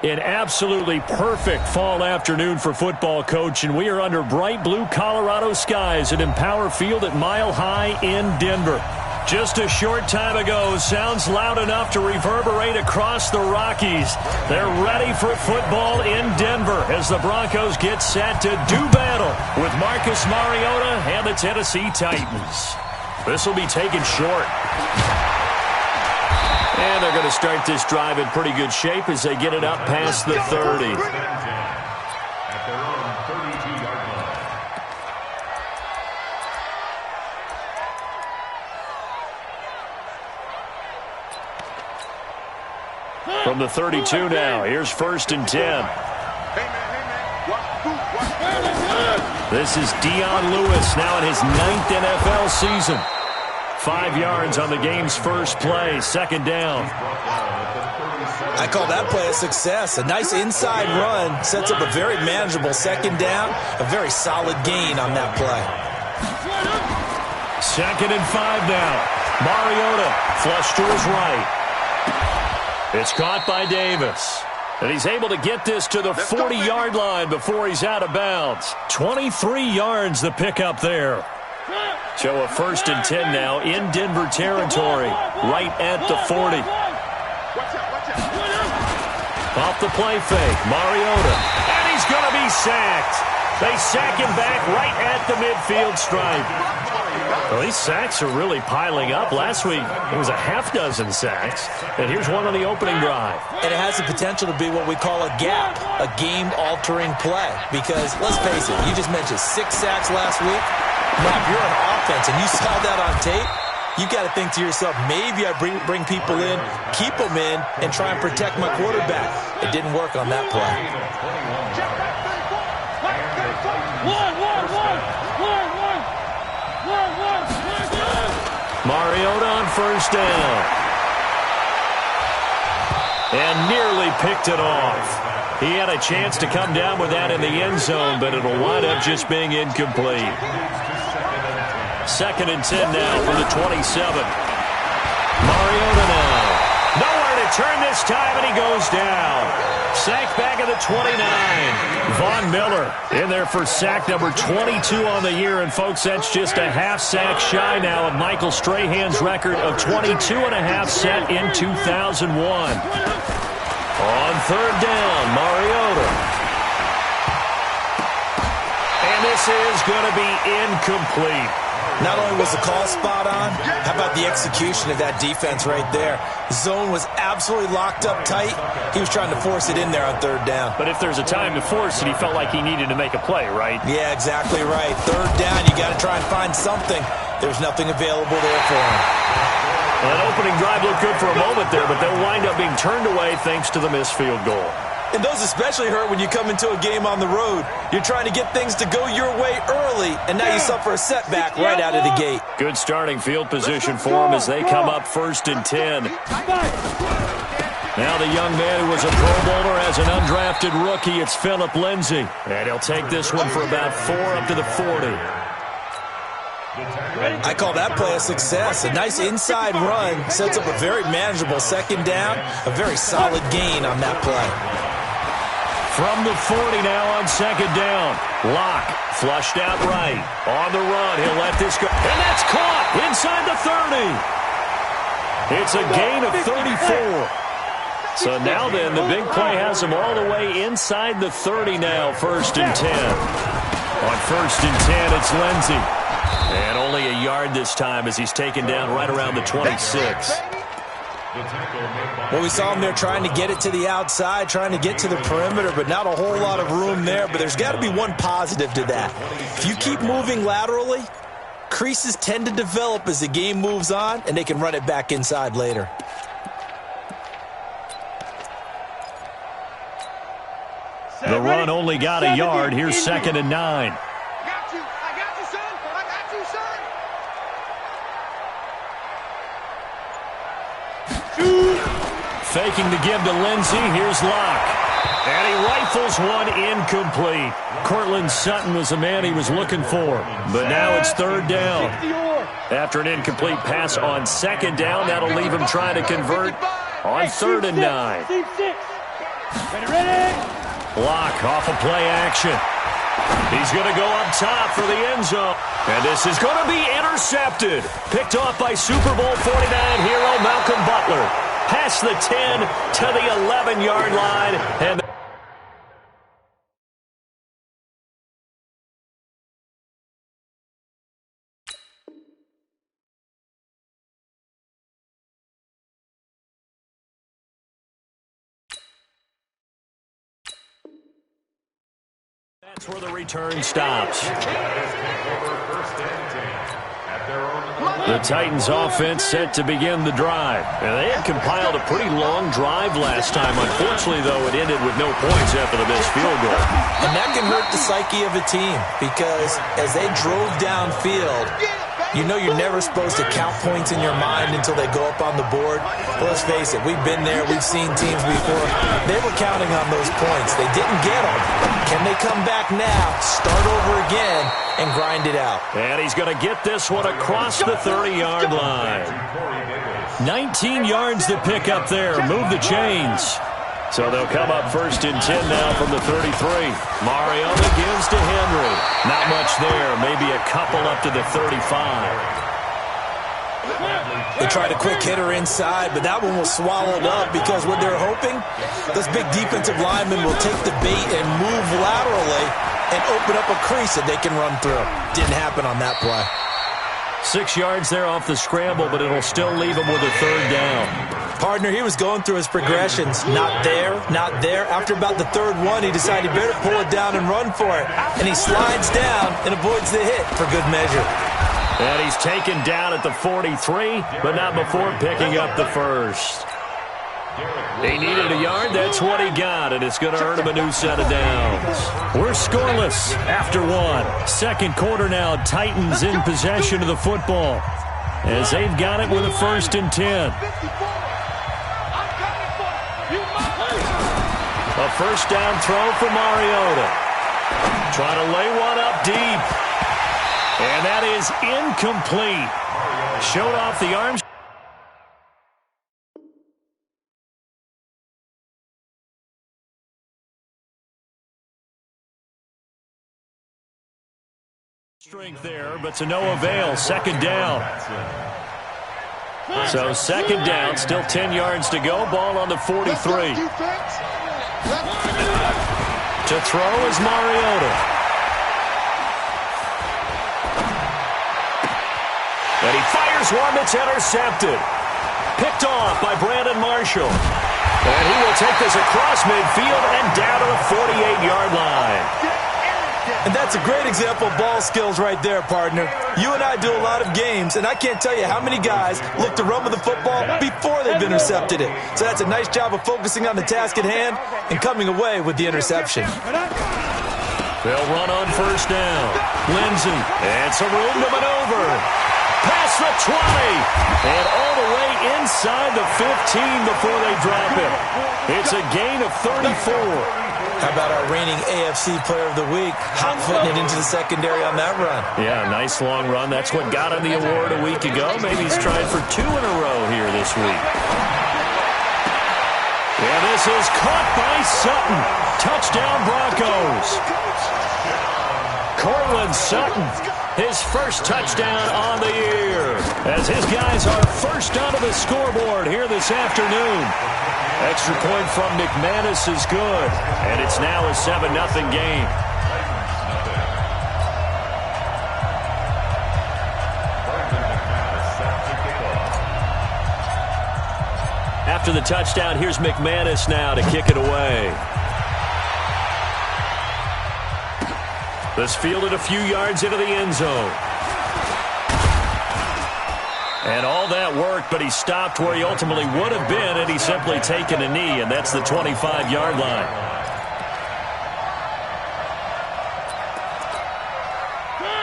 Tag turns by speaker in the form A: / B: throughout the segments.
A: An absolutely perfect fall afternoon for football, Coach, and we are under bright blue Colorado skies at Empower Field at Mile High in Denver. Just a short time ago, sounds loud enough to reverberate across the Rockies. They're ready for football in Denver as the Broncos get set to do battle with Marcus Mariota and the Tennessee Titans. This will be taken short. And they're going to start this drive in pretty good shape as they get it up past the 30. From the 32 now, here's 1st and 10. This is Dion Lewis now in his 9th NFL season. 5 yards on the game's first play, 2nd down.
B: I call that play a success. A nice inside run sets up a very manageable 2nd down. A very solid gain on that play.
A: 2nd and 5 now. Mariota flush to his right. It's caught by Davis. And he's able to get this to the 40-yard line before he's out of bounds. 23 yards the pickup there. So a 1st and 10 now in Denver territory, right at the 40. Off the play fake, Mariota. And he's going to be sacked. They sack him back right at the midfield stripe. Well, these sacks are really piling up. Last week, it was a half-dozen sacks. And here's one on the opening drive.
B: And it has the potential to be what we call a gap, a game-altering play. Because, let's face it, you just mentioned 6 sacks last week. Now, if you're on offense and you saw that on tape, you got to think to yourself, maybe I bring people in, keep them in, and try and protect my quarterback. It didn't work on that play.
A: Mariota on 1st down. And nearly picked it off. He had a chance to come down with that in the end zone, but it'll wind up just being incomplete. 2nd and 10 now from the 27. Mariota now. Nowhere to turn this time, and he goes down. Sacked back at the 29. Von Miller in there for sack number 22 on the year. And, folks, that's just a half sack shy now of Michael Strahan's record of 22 and a half set in 2001. On 3rd down, Mariota. And this is going to be incomplete.
B: Not only was the call spot on, how about the execution of that defense right there? The zone was absolutely locked up tight. He was trying to force it in there on 3rd down.
A: But if there's a time to force it, he felt like he needed to make a play, right?
B: Yeah, exactly right. 3rd down, you got to try and find something. There's nothing available there for him.
A: Well, that opening drive looked good for a moment there, but they'll wind up being turned away thanks to the missed field goal.
B: And those especially hurt when you come into a game on the road. You're trying to get things to go your way early, and now you suffer a setback right out of the gate.
A: Good starting field position for them as they come up 1st and 10. Now the young man who was a Pro Bowler as an undrafted rookie, it's Phillip Lindsay. And he'll take this one for about 4 up to the 40.
B: I call that play a success. A nice inside run sets up a very manageable 2nd down. A very solid gain on that play.
A: From the 40 now on 2nd down. Locke flushed out right. On the run, he'll let this go. And that's caught inside the 30. It's a gain of 34. So now then, the big play has him all the way inside the 30 now, 1st and 10. On 1st and 10, it's Lindsay. And only a yard this time as he's taken down right around the 26.
B: Well, we saw him there trying to get it to the outside, trying to get to the perimeter, but not a whole lot of room there. But there's got to be one positive to that. If you keep moving laterally, creases tend to develop as the game moves on, and they can run it back inside later.
A: The run only got a yard. Here's 2nd and 9. Faking the give to Lindsay. Here's Locke. And he rifles one incomplete. Cortland Sutton was the man he was looking for. But now it's 3rd down. After an incomplete pass on 2nd down, that'll leave him trying to convert on 3rd and 9. Block off of play action. He's going to go up top for the end zone. And this is going to be intercepted. Picked off by Super Bowl 49 hero Malcolm Butler. Past the 10 to the 11-yard line. And that's where the return stops. The Titans offense set to begin the drive. And they had compiled a pretty long drive last time. Unfortunately, though, it ended with no points after the missed field goal.
B: And that can hurt the psyche of a team because as they drove downfield, you know you're never supposed to count points in your mind until they go up on the board. But let's face it, we've been there. We've seen teams before. They were counting on those points. They didn't get them. Can they come back now, start over again, and grind it out?
A: And he's going to get this one across the 30-yard line. 19 yards to pick up there. Move the chains. So they'll come up 1st and 10 now from the 33. Mariota gives to Henry. Not much there. Maybe a couple up to the 35.
B: They tried a quick hitter inside, but that one was swallowed up because what they're hoping, those big defensive linemen will take the bait and move laterally and open up a crease that they can run through. Didn't happen on that play.
A: 6 yards there off the scramble, but it'll still leave him with a 3rd down.
B: Partner, he was going through his progressions. Not there, not there. After about the 3rd one, he decided he better pull it down and run for it. And he slides down and avoids the hit for good measure.
A: And he's taken down at the 43, but not before picking up the 1st. He needed a yard. That's what he got, and it's going to earn him a new set of downs. We're scoreless after 1. Second quarter now, Titans in possession of the football as they've got it with a 1st and 10. A 1st down throw for Mariota. Trying to lay one up deep. And that is incomplete. Showed off the arms. Strength there, but to no avail. 2nd down. So 2nd down, still 10 yards to go. Ball on the 43. To throw is Mariota. And he fires one that's intercepted. Picked off by Brandon Marshall. And he will take this across midfield and down to the 48-yard line.
B: And that's a great example of ball skills right there, partner. You and I do a lot of games, and I can't tell you how many guys look to run with the football before they've intercepted it. So that's a nice job of focusing on the task at hand and coming away with the interception.
A: They'll run on 1st down. Lindsey, and some room to maneuver. Past the 20, and all the way inside the 15 before they drop it. It's a gain of 34.
B: How about our reigning AFC Player of the Week, hot-footing it into the secondary on that run?
A: Yeah, nice long run. That's what got him the award a week ago. Maybe he's trying for 2 in a row here this week. And this is caught by Sutton. Touchdown Broncos. Cortland Sutton, his 1st touchdown on the year, as his guys are 1st onto the scoreboard here this afternoon. Extra point from McManus is good, and it's now a 7-0 game. After the touchdown, here's McManus now to kick it away. This fielded a few yards into the end zone. And all that worked, but he stopped where he ultimately would have been had he simply taken a knee, and that's the 25-yard line.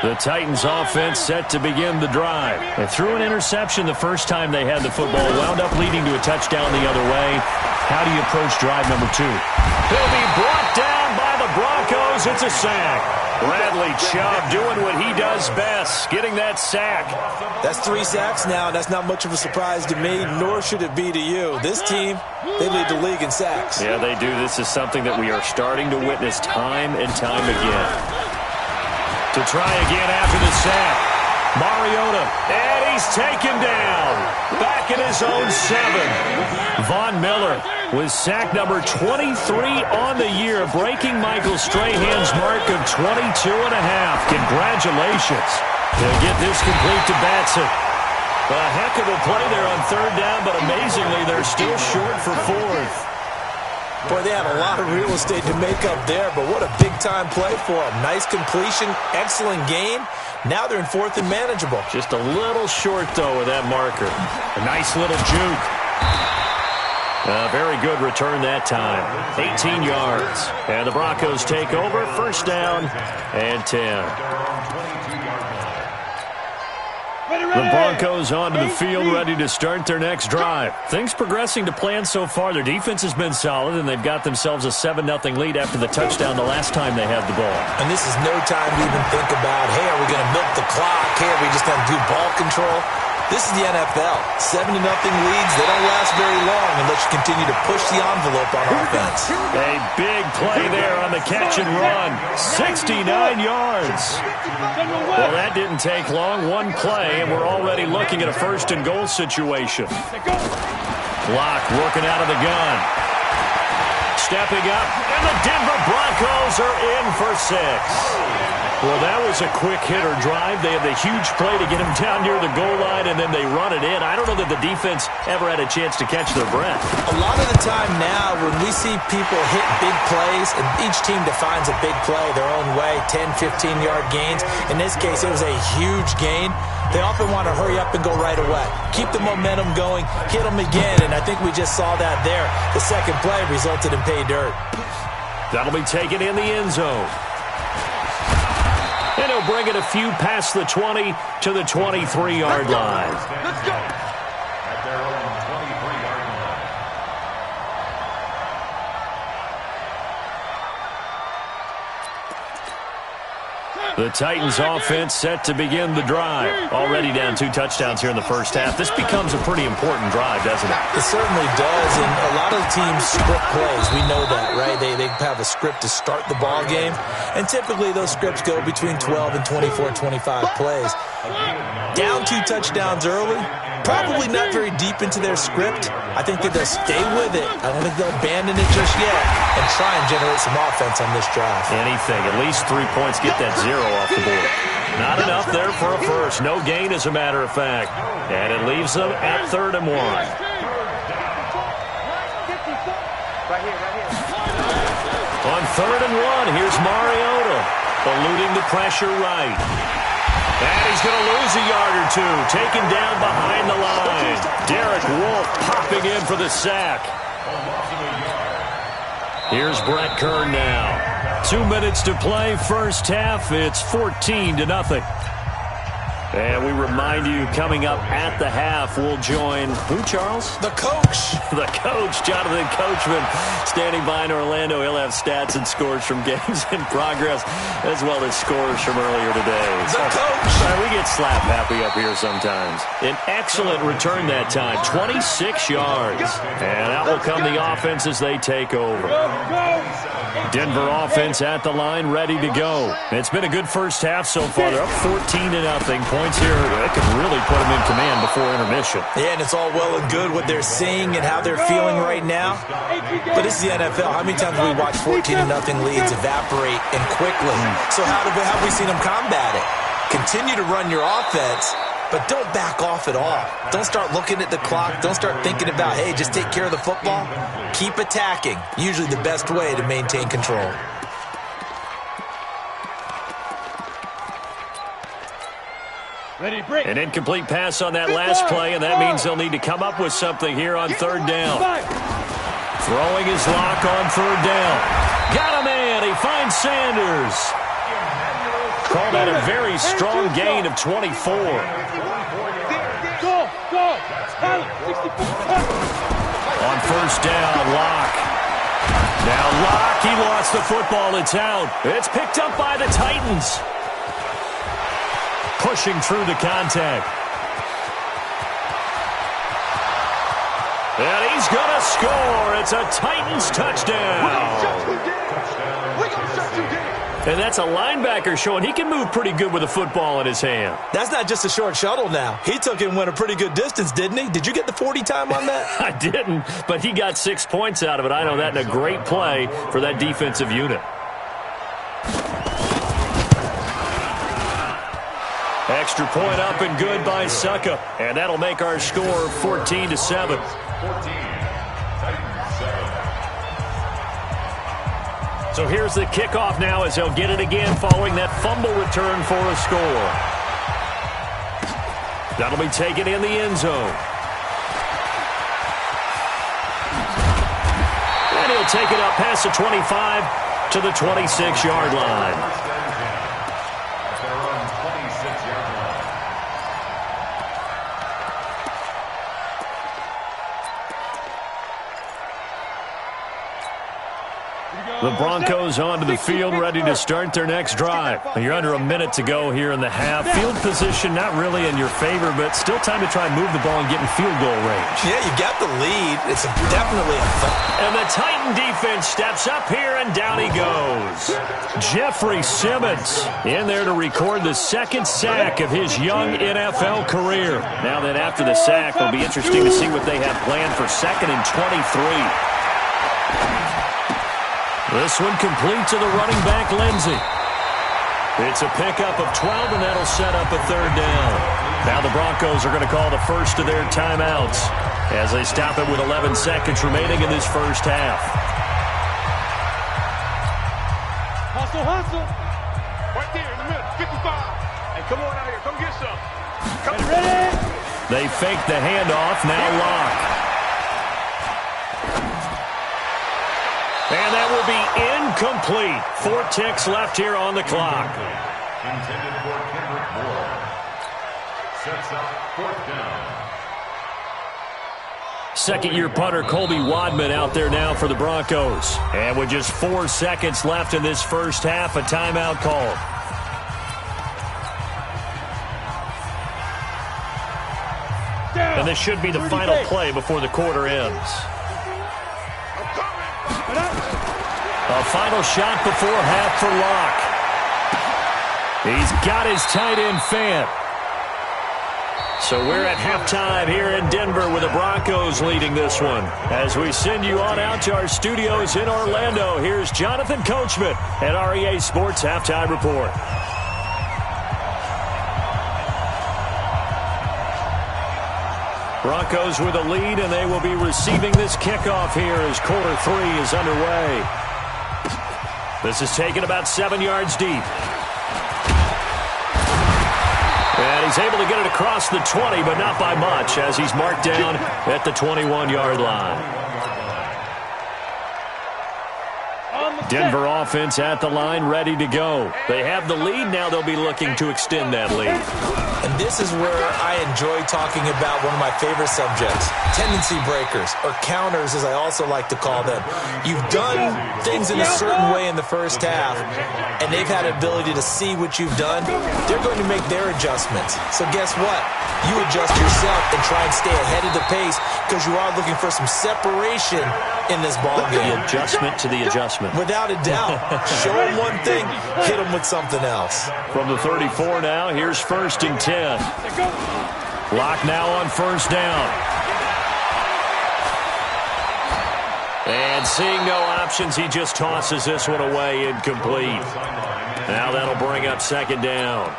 A: The Titans offense set to begin the drive. They threw an interception the first time they had the football, wound up leading to a touchdown the other way. How do you approach drive number 2? He'll be brought down by the Broncos throws. It's a sack. Bradley Chubb doing what he does best, getting that sack.
B: That's 3 sacks now. That's not much of a surprise to me, nor should it be to you. This team, they lead the league in sacks.
A: Yeah, they do. This is something that we are starting to witness time and time again. To try again after the sack. Mariota, and he's taken down. Back in his own 7. Von Miller with sack number 23 on the year, breaking Michael Strahan's mark of 22 and a half. Congratulations. He'll get this complete to Batson. A heck of a play there on 3rd down, but amazingly, they're still short for 4th.
B: Boy, they had a lot of real estate to make up there, but what a big-time play for them. Nice completion, excellent gain. Now they're in 4th and manageable.
A: Just a little short, though, with that marker. A nice little juke. Very good return that time. 18 yards. And the Broncos take over. 1st down and 10. The Broncos onto the field, ready to start their next drive. Things progressing to plan so far. Their defense has been solid, and they've got themselves a 7-0 lead after the touchdown the last time they had the ball.
B: And this is no time to even think about, hey, are we going to milk the clock? Hey, are we just going to do ball control? This is the NFL. 7-0 leads. They don't last very long unless you continue to push the envelope on offense.
A: A big play there on the catch and run. 69 yards. Well, that didn't take long. One play, and we're already looking at a 1st and goal situation. Block working out of the gun. Stepping up, and the Denver Broncos are in for 6. Well, that was a quick hitter drive. They had the huge play to get him down near the goal line, and then they run it in. I don't know that the defense ever had a chance to catch their breath.
B: A lot of the time now, when we see people hit big plays, and each team defines a big play their own way, 10, 15-yard gains. In this case, it was a huge gain. They often want to hurry up and go right away. Keep the momentum going, hit them again, and I think we just saw that there. The second play resulted in pay dirt.
A: That'll be taken in the end zone. And he'll bring it a few past the 20 to the 23-yard line.
C: Let's go. At their own 23-yard line.
A: The Titans offense set to begin the drive. Already down 2 touchdowns here in the first half. This becomes a pretty important drive, doesn't it?
B: It certainly does, and a lot of teams script plays. We know that, right? They have a script to start the ball game, and typically those scripts go between 12 and 24, 25 plays. Down 2 touchdowns early, probably not very deep into their script. I think that they'll stay with it. I don't think they'll abandon it just yet and try and generate some offense on this drive.
A: Anything. At least 3 points. Get that 0 off the board. Not enough there for a first. No gain, as a matter of fact. And it leaves them at 3rd and 1. On 3rd and 1, here's Mariota. Eluding the pressure right. And he's going to lose a yard or 2. Taken down behind the line. Derek Wolfe popping in for the sack. Here's Brett Kern now. 2 minutes to play, first half. It's 14-0. And we remind you, coming up at the half, we'll join who, Charles?
B: The coach.
A: The coach, Jonathan Coachman, standing by in Orlando. He'll have stats and scores from games in progress, as well as scores from earlier today.
B: The coach.
A: We get slap happy up here sometimes. An excellent return that time, 26 yards. And that will come the offense as they take over. Denver offense at the line, ready to go. It's been a good first half so far. They're up 14-0. Points here, that could really put them in command before intermission.
B: Yeah, and it's all well and good what they're seeing and how they're feeling right now. But this is the NFL. How many times have we watched 14-0 leads evaporate and quickly? So how have we seen them combat it? Continue to run your offense, but don't back off at all. Don't start looking at the clock. Don't start thinking about, hey, just take care of the football. Keep attacking. Usually the best way to maintain control.
A: An incomplete pass on that last play, and that means they'll need to come up with something here on 3rd down. Throwing his lock on 3rd down. Got a man. He finds Sanders. Called that a very strong gain of 24. On 1st down, Lock. Now Locke, he lost the football. It's out. It's picked up by the Titans. Pushing through the contact. And he's going to score. It's a Titans touchdown. And that's a linebacker showing he can move pretty good with a football in his hand.
B: That's not just a short shuttle now. He took it and went a pretty good distance, didn't he? Did you get the 40 time on that?
A: I didn't, but he got 6 points out of it. I know that, and a great play for that defensive unit. Extra point up and good by Succa. And that'll make our score 14-7.
C: 14.
A: So here's the kickoff now as they'll get it again following that fumble return for a score. That'll be taken in the end zone. And he'll take it up past the 25 to the 26-yard line. The Broncos onto the field, ready to start their next drive. You're under a minute to go here in the half. Field position not really in your favor, but still time to try and move the ball and get in field goal range.
B: Yeah, you got the lead. It's definitely a fight.
A: And the Titan defense steps up here, and down he goes. Jeffrey Simmons in there to record the second sack of his young NFL career. Now that after the sack, it'll be interesting to see what they have planned for 2nd and 23. This one complete to the running back, Lindsey. It's a pickup of 12, and that'll set up a 3rd down. Now the Broncos are going to call the first of their timeouts as they stop it with 11 seconds remaining in this first half.
D: Hustle, hustle. Right there in the middle, 55. Hey, come on out here. Come get some. Come ready.
A: They fake the handoff. Now Locke. And that will be incomplete. 4 ticks left here on the clock.
C: Intended for Kendrick Moore. Sets up 4th down.
A: Second-year punter Colby Wadman out there now for the Broncos. And with just 4 seconds left in this first half, a timeout called. And this should be the final play before the quarter ends. A final shot before half for Locke. He's got his tight end fan. So we're at halftime here in Denver with the Broncos leading this one. As we send you on out to our studios in Orlando, here's Jonathan Coachman at REA Sports Halftime Report. Broncos with a lead, and they will be receiving this kickoff here as quarter 3 is underway. This is taken about 7 yards deep. And he's able to get it across the 20, but not by much, as he's marked down at the 21-yard line. Denver offense at the line, ready to go. They have the lead. Now they'll be looking to extend that lead.
B: And this is where I enjoy talking about one of my favorite subjects, tendency breakers, or counters as I also like to call them. You've done things in a certain way in the first half, and they've had an ability to see what you've done. They're going to make their adjustments. So guess what? You adjust yourself and try and stay ahead of the pace because you are looking for some separation in this ball game.
A: The adjustment to the adjustment.
B: Without a doubt. Show them one thing, hit them with something else.
A: From the 34 now, here's 1st and 10. Locke now on 1st down. And seeing no options, he just tosses this one away, incomplete. Now that'll bring up 2nd down.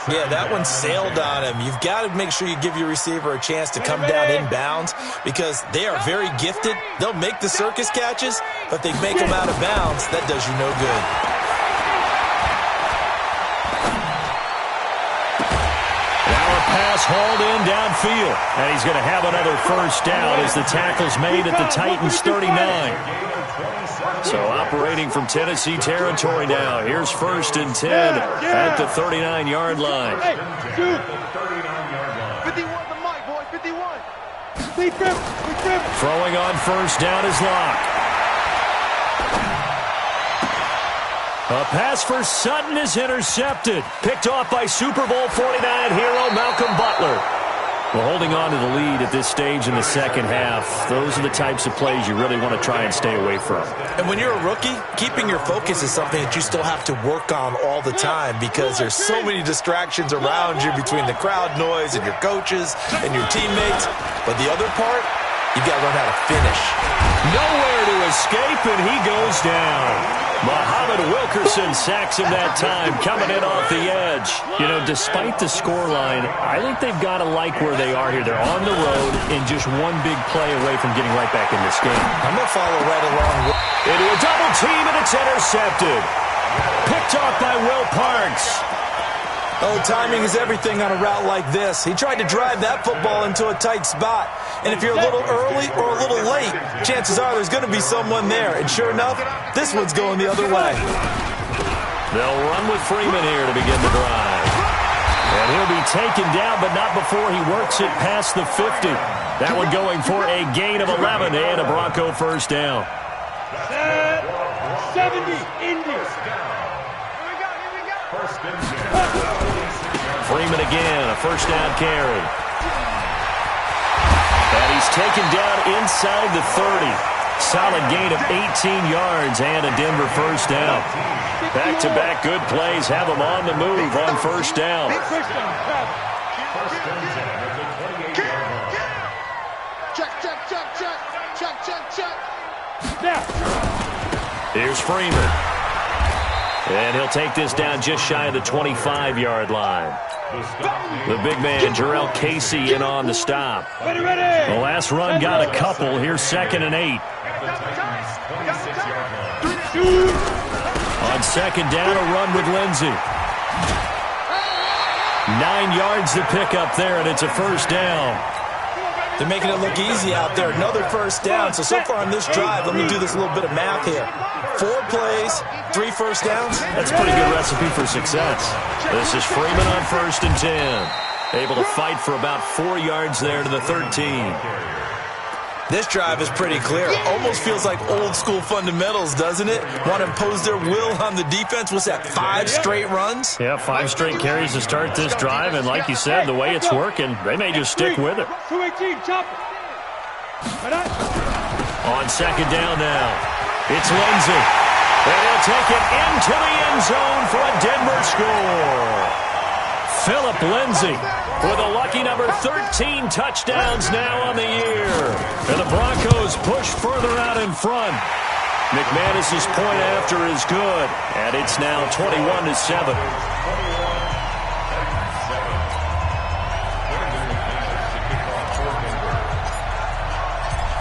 B: Yeah, that one sailed on him. You've got to make sure you give your receiver a chance to come down inbounds because they are very gifted. They'll make the circus catches, but they make them out of bounds. That does you no good.
A: Now a pass hauled in downfield. And he's going to have another 1st down as the tackle's made at the Titans' 39. So operating from Tennessee territory now. Here's 1st and 10 at the 39-yard line.
D: 51 the mic, boy, 51.
A: Throwing on 1st down is Locke. A pass for Sutton is intercepted. Picked off by Super Bowl 49 hero Malcolm Butler. Well, holding on to the lead at this stage in the second half, those are the types of plays you really want to try and stay away from.
B: And when you're a rookie, keeping your focus is something that you still have to work on all the time because there's so many distractions around you between the crowd noise and your coaches and your teammates. But the other part, you've got to learn how to finish.
A: Nowhere to escape, and he goes down. Muhammad Wilkerson sacks him that time, coming in off the edge. You know, despite the scoreline, I think they've got to like where they are here. They're on the road and just one big play away from getting right back in this game.
B: I'm going to follow right along.
A: Into a double team, and it's intercepted. Picked off by Will Parks.
B: Oh, timing is everything on a route like this. He tried to drive that football into a tight spot. And if you're a little early or a little late, chances are there's going to be someone there. And sure enough, this one's going the other way.
A: They'll run with Freeman here to begin the drive. And he'll be taken down, but not before he works it past the 50. That one going for a gain of 11 and a Bronco first down.
D: 70, Indians.
A: Freeman again, a first down carry. And he's taken down inside the 30. Solid gain of 18 yards and a Denver first down. Back-to-back good plays have them on the move on first down. Here's Freeman. And he'll take this down just shy of the 25-yard line. The big man, G.O.L Casey, in on the stop. The last run got a couple. Here's 2nd and 8. On second down, a run with Lindsey. 9 yards to pick up there, and it's a first down.
B: They're making it look easy out there. Another first down. So far on this drive, let me do this little bit of math here. 4 plays, 3 first downs.
A: That's a pretty good recipe for success. This is Freeman on 1st and 10. Able to fight for about 4 yards there to the 13.
B: This drive is pretty clear. Almost feels like old school fundamentals, doesn't it? Want to impose their will on the defense. What's that, 5 straight runs?
A: Yeah, 5 straight carries to start this drive. And like you said, the way it's working, they may just stick with it.
D: 218, chop.
A: On second down now, it's Lindsey. And he'll take it into the end zone for a Denver score. Philip Lindsey with a lucky number 13 touchdowns now on the year. And the Broncos push further out in front. McManus's point after is good, and it's now 21-7.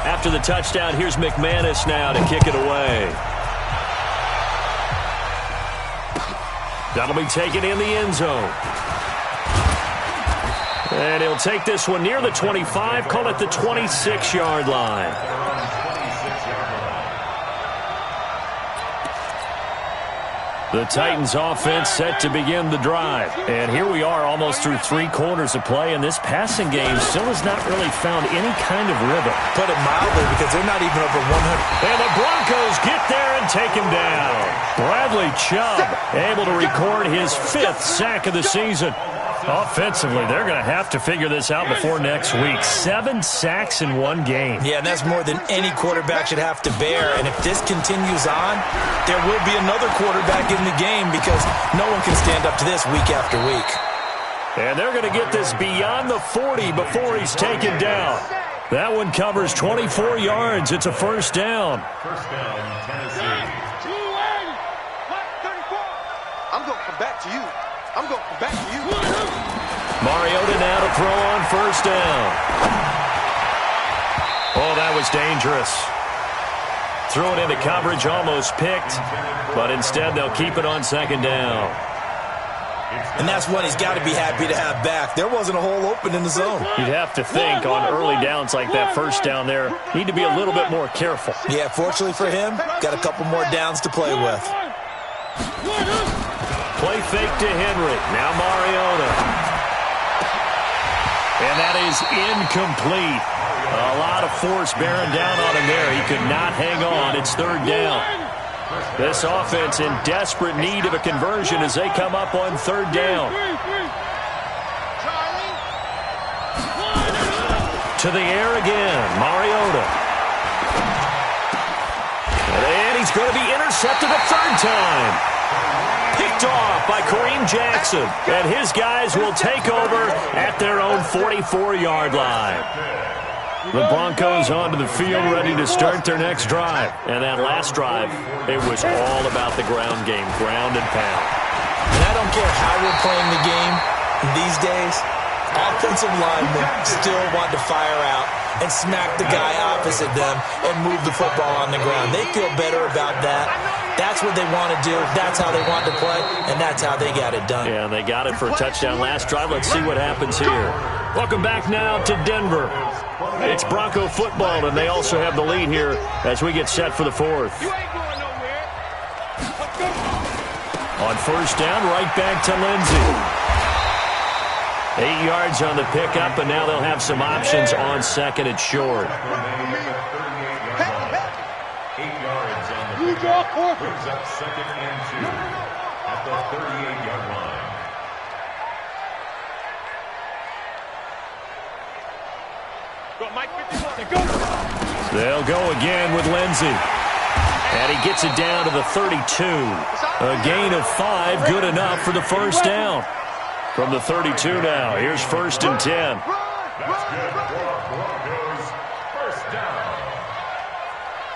A: After the touchdown, here's McManus now to kick it away. That'll be taken in the end zone. And he'll take this one near the 25, call it the 26-yard line. The Titans offense set to begin the drive. And here we are almost through 3 quarters of play, and this passing game still has not really found any kind of rhythm.
B: Put it mildly, because they're not even over 100.
A: And the Broncos get there and take him down. Bradley Chubb able to record his 5th sack of the season. Offensively, they're going to have to figure this out before next week. 7 sacks in 1 game.
B: Yeah, and that's more than any quarterback should have to bear. And if this continues on, there will be another quarterback in the game because no one can stand up to this week after week.
A: And they're going to get this beyond the 40 before he's taken down. That one covers 24 yards. It's a first down.
C: First down, Tennessee.
D: I'm going to come back to you. I'm going to come back to you.
A: Mariota now to throw on first down. Oh, that was dangerous. Threw it into coverage, almost picked, but instead they'll keep it on second down.
B: And that's one he's got to be happy to have back. There wasn't a hole open in the zone.
A: You'd have to think on early downs like that first down there, need to be a little bit more careful.
B: Yeah, fortunately for him, got a couple more downs to play with.
A: Play fake to Henry. Now Mariota. And that is incomplete. A lot of force bearing down on him there. He could not hang on. It's third down. This offense in desperate need of a conversion as they come up on third down. To the air again, Mariota. And he's going to be intercepted a third time. Picked off by Kareem Jackson. And his guys will take over at their own 44-yard line. The Broncos onto the field ready to start their next drive. And that last drive, it was all about the ground game, ground and pound.
B: And I don't care how we're playing the game these days, offensive linemen still want to fire out and smack the guy opposite them and move the football on the ground. They feel better about that. That's what they want to do. That's how they want to play, and that's how they got it done.
A: Yeah, they got it for a touchdown last drive. Let's see what happens here. Welcome back now to Denver. It's Bronco football, and they also have the lead here as we get set for the fourth. On first down, right back to Lindsey. 8 yards on the pickup, and now they'll have some options on second and short.
C: 8 yards on the pickup. Brings up second and 2 at the 38-yard line.
A: They'll go again with Lindsey. And he gets it down to the 32. A gain of 5, good enough for the first down. From the 32 now, here's first and 10.
C: That's good for Broncos. First down.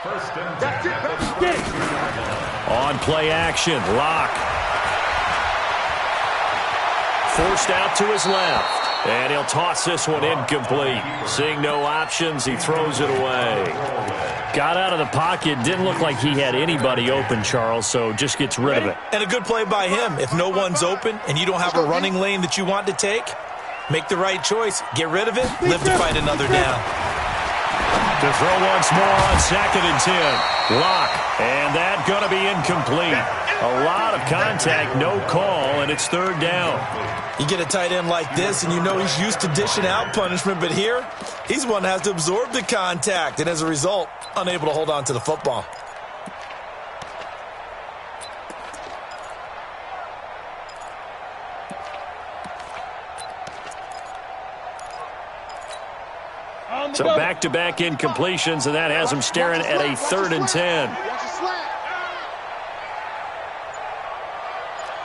C: First and 10.
A: On play action, Locke. Forced out to his left. And he'll toss this one incomplete. Seeing no options, he throws it away. Got out of the pocket. Didn't look like he had anybody open, Charles, so just gets rid of it.
B: And a good play by him. If no one's open and you don't have a running lane that you want to take, make the right choice. Get rid of it. Live to fight another down.
A: To throw once more on second and 10. Locke. And that going to be incomplete. A lot of contact, no call, and it's third down.
B: You get a tight end like this, and you know he's used to dishing out punishment, but here, he's one that has to absorb the contact, and as a result, unable to hold on to the football.
A: So back-to-back incompletions, and that has him staring at a third and 10.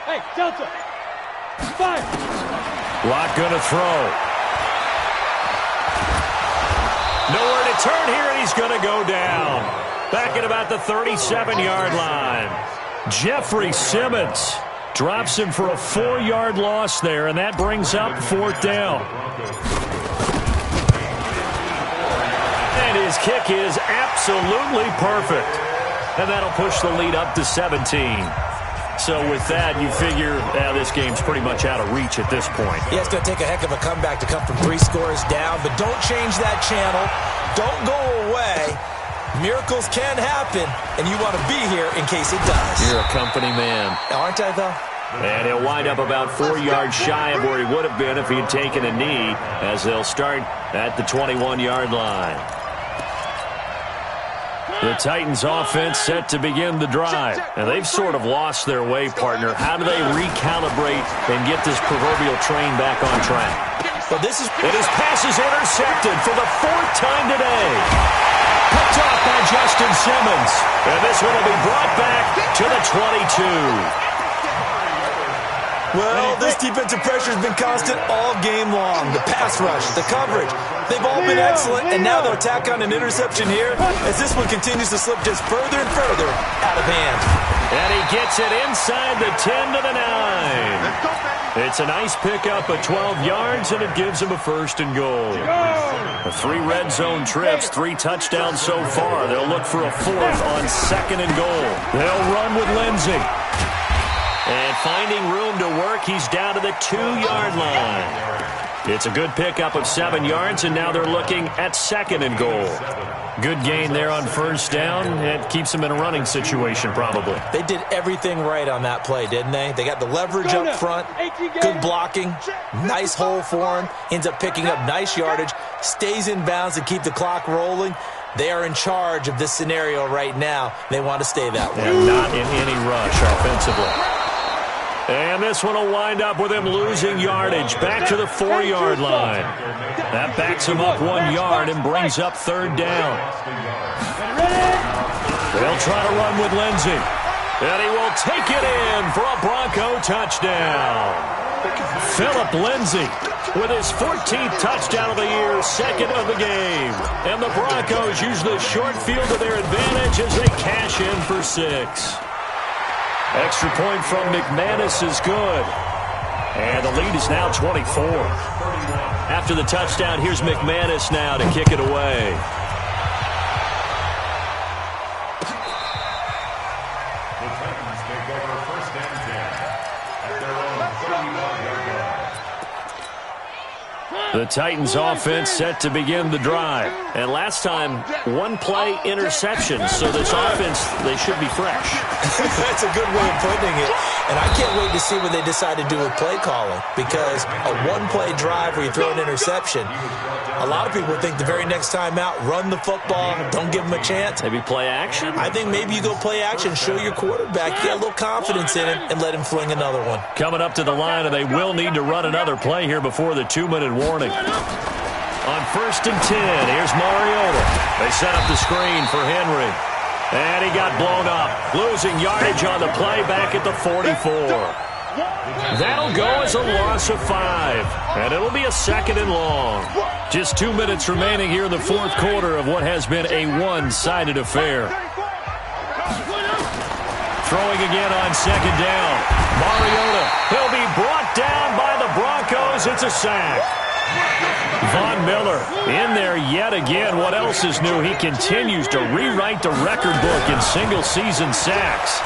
D: Hey, Delta. Fire.
A: Locke going to throw. Nowhere to turn here, and he's going to go down. Back at about the 37-yard line. Jeffrey Simmons drops him for a 4-yard loss there, and that brings up fourth down. And his kick is absolutely perfect. And that'll push the lead up to 17. So with that, you figure this game's pretty much out of reach at this point.
B: Yeah, it's going to take a heck of a comeback to come from 3 scores down, but don't change that channel. Don't go away. Miracles can happen, and you want to be here in case it does.
A: You're a company man.
B: Aren't I, though?
A: And he'll wind up about 4 yards shy of where he would have been if he had taken a knee, as they'll start at the 21-yard line. The Titans offense set to begin the drive. And they've sort of lost their way, partner. How do they recalibrate and get this proverbial train back on track?
B: Well, this is...
A: And his pass is intercepted for the 4th time today. Picked off by Justin Simmons. And this one will be brought back to the 22.
B: Well, this defensive pressure has been constant all game long. The pass rush, the coverage, they've all been excellent, and now they'll tack on an interception here as this one continues to slip just further and further out of hand.
A: And he gets it inside the 10 to the 9. It's a nice pickup of 12 yards, and it gives him a first and goal. 3 red zone trips, 3 touchdowns so far. They'll look for a 4th on second and goal. They'll run with Lindsey. And finding room to work, he's down to the 2-yard line. It's a good pickup of 7 yards, and now they're looking at second and goal. Good gain there on first down. It keeps them in a running situation, probably.
B: They did everything right on that play, didn't they? They got the leverage up front, good blocking, nice hole for him, ends up picking up nice yardage, stays in bounds to keep the clock rolling. They are in charge of this scenario right now. They want to stay that way.
A: And not in any rush offensively. And this one will wind up with him losing yardage back to the 4-yard line. That backs him up 1 yard and brings up 3rd down. They'll try to run with Lindsey. And he will take it in for a Bronco touchdown. Philip Lindsey with his 14th touchdown of the year, 2nd of the game. And the Broncos use the short field to their advantage as they cash in for 6. Extra point from McManus is good. And the lead is now 24. After the touchdown, here's McManus now to kick it away.
C: The Titans take over 1st and 10 at their own 30-yard line.
A: The Titans offense set to begin the drive. And last time, 1-play interception. So this offense, they should be fresh.
B: That's a good way of putting it. And I can't wait to see what they decide to do with play calling. Because a 1-play drive where you throw an interception, a lot of people think the very next time out, run the football, don't give them a chance.
A: Maybe play action?
B: I think maybe you go play action, show your quarterback, get a little confidence in him, and let him fling another one.
A: Coming up to the line, and they will need to run another play here before the 2-minute warning. On 1st and 10, here's Mariota. They set up the screen for Henry. And he got blown up, losing yardage on the play back at the 44. That'll go as a loss of 5, and it'll be a 2nd and long. Just 2 minutes remaining here in the 4th quarter of what has been a one-sided affair. Throwing again on 2nd down. Mariota, he'll be brought down by the Broncos. It's a sack. Von Miller in there yet again. What else is new? He continues to rewrite the record book in single-season sacks.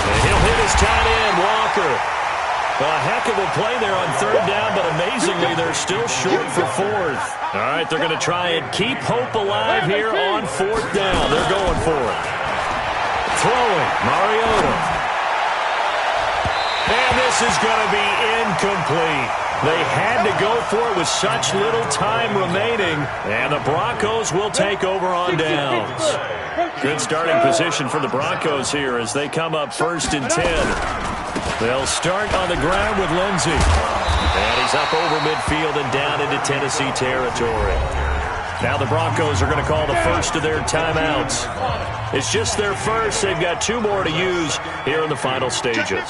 A: And he'll hit his tight end, Walker. A heck of a play there on 3rd down, but amazingly, they're still short for 4th. All right, they're going to try and keep hope alive here on 4th down. They're going for it. Throwing, Mariota. And this is going to be incomplete. They had to go for it with such little time remaining, and the Broncos will take over on downs. Good starting position for the Broncos here as they come up 1st and 10. They'll start on the ground with Lindsey. And he's up over midfield and down into Tennessee territory. Now the Broncos are going to call the first of their timeouts. It's just their first. They've got 2 more to use here in the final stages.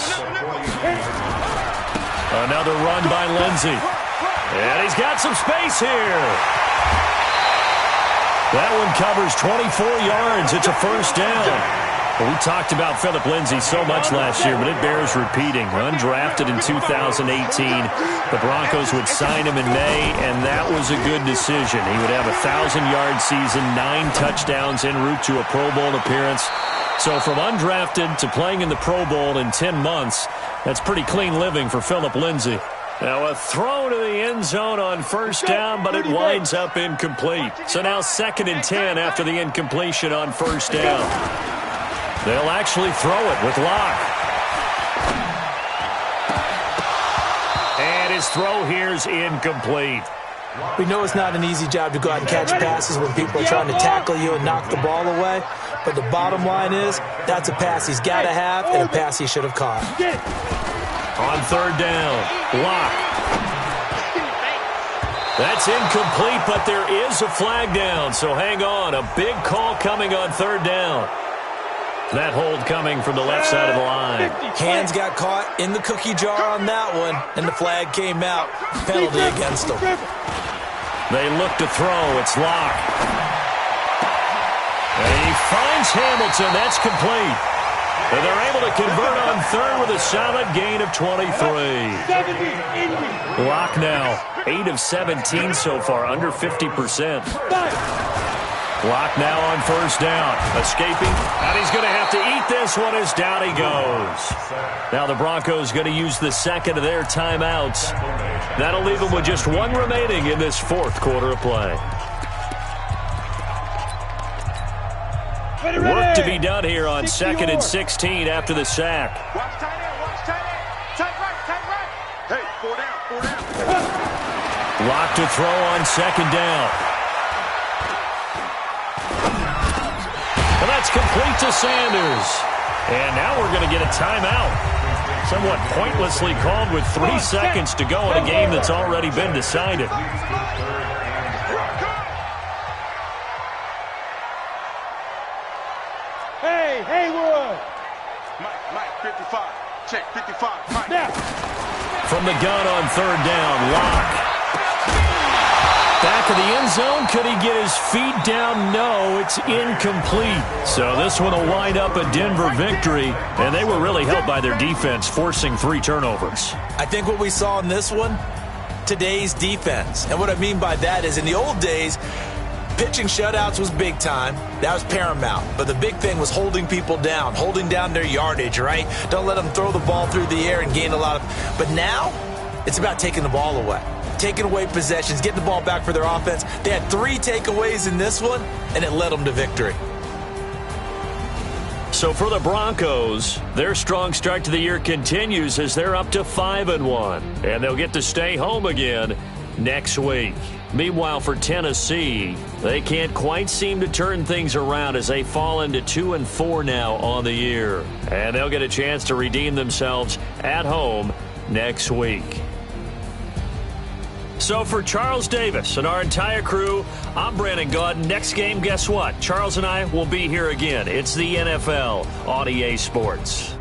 A: Another run by Lindsey. And he's got some space here. That one covers 24 yards. It's a 1st down. Well, we talked about Philip Lindsey so much last year, but it bears repeating. Undrafted in 2018. The Broncos would sign him in May, and that was a good decision. He would have a 1,000-yard season, 9 touchdowns en route to a Pro Bowl appearance. So from undrafted to playing in the Pro Bowl in 10 months, that's pretty clean living for Philip Lindsey. Now a throw to the end zone on 1st down, but it winds up incomplete. So now 2nd and 10 after the incompletion on 1st down. They'll actually throw it with Locke. And his throw here's incomplete.
B: We know it's not an easy job to go out and catch passes when people are trying to tackle you and knock the ball away. But the bottom line is, that's a pass he's got to have and a pass he should have caught.
A: On 3rd down, Locke. That's incomplete, but there is a flag down. So hang on, a big call coming on 3rd down. That hold coming from the left side of the line.
B: Hands got caught in the cookie jar on that one, and the flag came out. Penalty against them.
A: They look to throw. It's Locke. And he finds Hamilton. That's complete. And they're able to convert on 3rd with a solid gain of 23. Locke now, 8 of 17 so far, under 50%. Locke now on 1st down. Escaping. And he's going to have to eat this one as down he goes. Now the Broncos going to use the 2nd of their timeouts. That'll leave them with just 1 remaining in this 4th quarter of play. Work to be done here on 2nd and 16 after the sack.
D: Watch tight end, watch tight end. Tight right. Hey, 4 down.
A: Locke to throw on 2nd down. And that's complete to Sanders. And now we're going to get a timeout. Somewhat pointlessly called with 3 seconds to go in a game that's already been decided.
D: Hey, Haywood. Mike, 55. Check, 55. Mike. Now.
A: From the gun on third down, Locke. Back of the end zone. Could he get his feet down? No, it's incomplete. So this one will wind up a Denver victory, and they were really helped by their defense, forcing 3 turnovers.
B: I think what we saw in this one, today's defense. And what I mean by that is in the old days, pitching shutouts was big time. That was paramount. But the big thing was holding people down, holding down their yardage, right? Don't let them throw the ball through the air and gain a lot of... But now, it's about taking the ball away. Taking away possessions, getting the ball back for their offense. They had 3 takeaways in this one, and it led them to victory.
A: So for the Broncos, their strong start to the year continues as they're up to 5-1. And they'll get to stay home again next week. Meanwhile, for Tennessee, they can't quite seem to turn things around as they fall into 2-4 now on the year. And they'll get a chance to redeem themselves at home next week. So for Charles Davis and our entire crew, I'm Brandon Gaudin. Next game, guess what? Charles and I will be here again. It's the NFL on EA Sports.